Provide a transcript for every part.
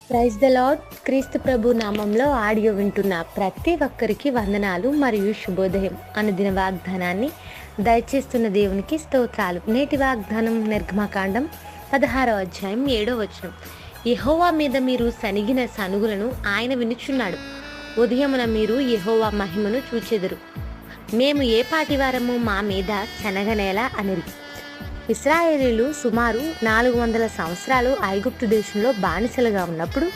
Praise the lord. క్రీస్తు ప్రభు నామంలో audio వింటున్న ప్రతి ఒక్కరికి వందనాలు మరియు శుభోదయం. అనుదిన వాగ్దానాన్ని దయచేస్తున్న దేవునికి స్తోత్రాలు. నేటి వాగ్దానం నిర్గమకాండం 16వ అధ్యాయం 7వ వచనం. యెహోవా మీద మీరు సనిగిన సనుగులను ఆయన వినుచున్నాడు. ఉదయమున మీరు యెహోవా మహిమను చూచెదరు. మేము ఏ పాటివారము మా మీద శనగనేలా అనిరి. ఇశ్రాయేలీలు సుమారు 400 సంవత్సరాలు ఐగుప్తు దేశంలో బానిసలుగా ఉన్నప్పుడు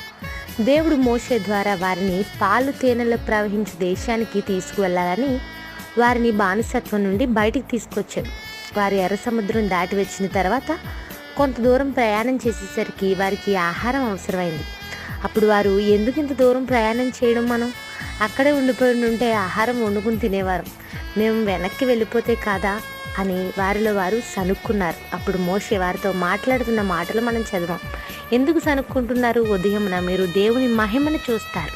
దేవుడు మోషే ద్వారా వారిని పాలు తేనెలు ప్రవహించే దేశానికి తీసుకువెళ్లాలని వారిని బానిసత్వం నుండి బయటికి తీసుకొచ్చాడు. వారి ఎర్ర సముద్రం దాటి వచ్చిన తర్వాత కొంత దూరం ప్రయాణం చేసేసరికి వారికి ఆహారం అవసరమైంది. అప్పుడు వారు ఎందుకు ఇంత దూరం ప్రయాణం చేయడం, మనం అక్కడే ఉండిపోయి ఉంటే ఆహారం వండుకుని తినేవారు, మేము వెనక్కి వెళ్ళిపోతే కాదా అని వారిలో వారు సనుక్కున్నారు. అప్పుడు మోషే వారితో మాట్లాడుతున్న మాటలు మనం చదివాం. ఎందుకు సనుక్కుంటున్నారు? ఉదయమున మీరు దేవుని మహిమను చూస్తారు,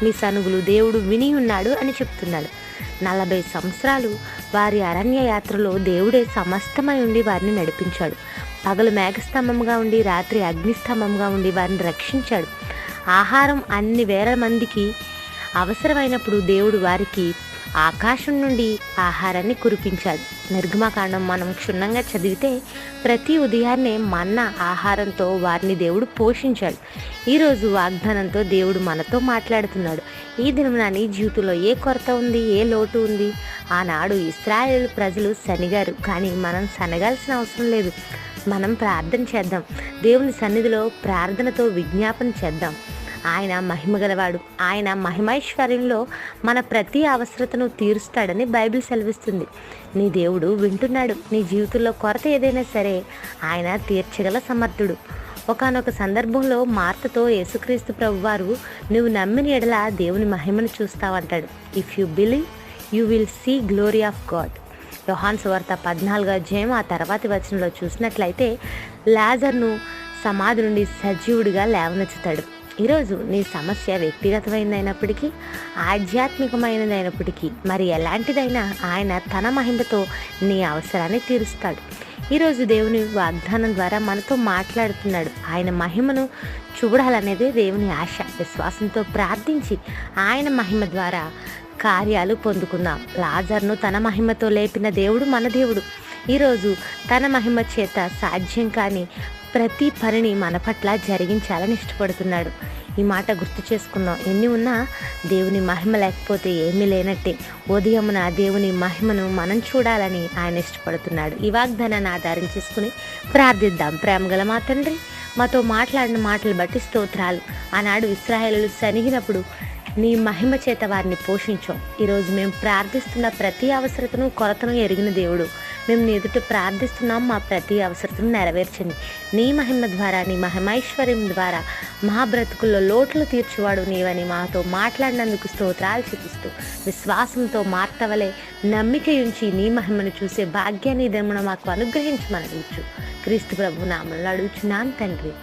మీ సనుగులు దేవుడు విని ఉన్నాడు అని చెప్తున్నాడు. 40 సంవత్సరాలు వారి అరణ్య యాత్రలో దేవుడే సమస్తమై ఉండి వారిని నడిపించాడు. పగలు మేఘస్తంభంగా ఉండి రాత్రి అగ్నిస్తంభంగా ఉండి వారిని రక్షించాడు. ఆహారం అన్ని వేల మందికి అవసరమైనప్పుడు దేవుడు వారికి ఆకాశం నుండి ఆహారాన్ని కురిపించాడు. నిర్గమకాండం మనం క్షుణ్ణంగా చదివితే ప్రతి ఉదయాన్నే మన్నా ఆహారంతో వారిని దేవుడు పోషించాడు. ఈరోజు వాగ్దానంతో దేవుడు మనతో మాట్లాడుతున్నాడు. ఈ దినమున నీ జీవితంలో ఏ కొరత ఉంది, ఏ లోటు ఉంది? ఆనాడు ఇశ్రాయేలు ప్రజలు శనిగారు, కానీ మనం శనగాల్సిన అవసరం లేదు. మనం ప్రార్థన చేద్దాం. దేవుని సన్నిధిలో ప్రార్థనతో విజ్ఞాపన చేద్దాం. ఆయన మహిమ గలవాడు. ఆయన మహిమైశ్వర్యంలో మన ప్రతి అవసరతను తీరుస్తాడని బైబిల్ సెలవిస్తుంది. నీ దేవుడు వింటున్నాడు. నీ జీవితంలో కొరత ఏదైనా సరే ఆయన తీర్చగల సమర్థుడు. ఒకానొక సందర్భంలో మార్తతో యేసుక్రీస్తు ప్రభువారు, నువ్వు నమ్మిన ఎడల దేవుని మహిమను చూస్తావంటాడు. If you believe you will see glory of God. యోహాను సువార్త 14వ అధ్యాయం ఆ తర్వాతి వచనంలో చూసినట్లయితే లాజర్ను సమాధి నుండి సజీవుడిగా లేవనెత్తుతాడు. ఈరోజు నీ సమస్య వ్యక్తిగతమైనదైనప్పటికీ, ఆధ్యాత్మికమైనదైనప్పటికీ, మరి ఎలాంటిదైనా ఆయన తన మహిమతో నీ అవసరాన్ని తీరుస్తాడు. ఈరోజు దేవుని వాగ్దానం ద్వారా మనతో మాట్లాడుతున్నాడు. ఆయన మహిమను చూడాలనేదే దేవుని ఆశ. విశ్వాసంతో ప్రార్థించి ఆయన మహిమ ద్వారా కార్యాలు పొందుకుందాం. లాజర్ను తన మహిమతో లేపిన దేవుడు మన దేవుడు. ఈరోజు తన మహిమ చేత సాధ్యం కాని ప్రతి పనిని మన పట్ల జరిగించాలని ఇష్టపడుతున్నాడు. ఈ మాట గుర్తు చేసుకుందాం. ఎన్ని ఉన్నా దేవుని మహిమ లేకపోతే ఏమీ లేనట్టే. ఉదయమున దేవుని మహిమను మనం చూడాలని ఆయన ఇష్టపడుతున్నాడు. ఈ వాగ్దానాన్ని ఆధారం చేసుకుని ప్రార్థిద్దాం. ప్రేమగల మా తండ్రి, మాతో మాట్లాడిన మాటలు బట్టి స్తోత్రాలు. ఆనాడు ఇశ్రాయేలీయులు సనిగినప్పుడు నీ మహిమ చేత వారిని పోషించాం. ఈరోజు మేము ప్రార్థిస్తున్న ప్రతి అవసరతను, కొరతను ఎరిగిన దేవుడు, మేము నీ ఎదుట ప్రార్థిస్తున్నాం. మా ప్రతి అవసరతను నెరవేర్చండి. నీ మహిమ ద్వారా, నీ మహిమైశ్వర్యం ద్వారా మా బ్రతుకుల్లో లోట్లు తీర్చువాడు నీవని మాతో మాట్లాడినందుకు స్తోత్రాలు చూపిస్తూ విశ్వాసంతో మార్తవలే నమ్మిక ఉంచి నీ మహిమను చూసే భాగ్యాన్ని దినమున మాకు అనుగ్రహించమని అడుగుచు క్రీస్తు ప్రభు నామములో అడుగుచున్నాను తండ్రి.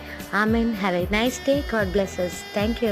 Amen. Have a nice day. God bless us. Thank you.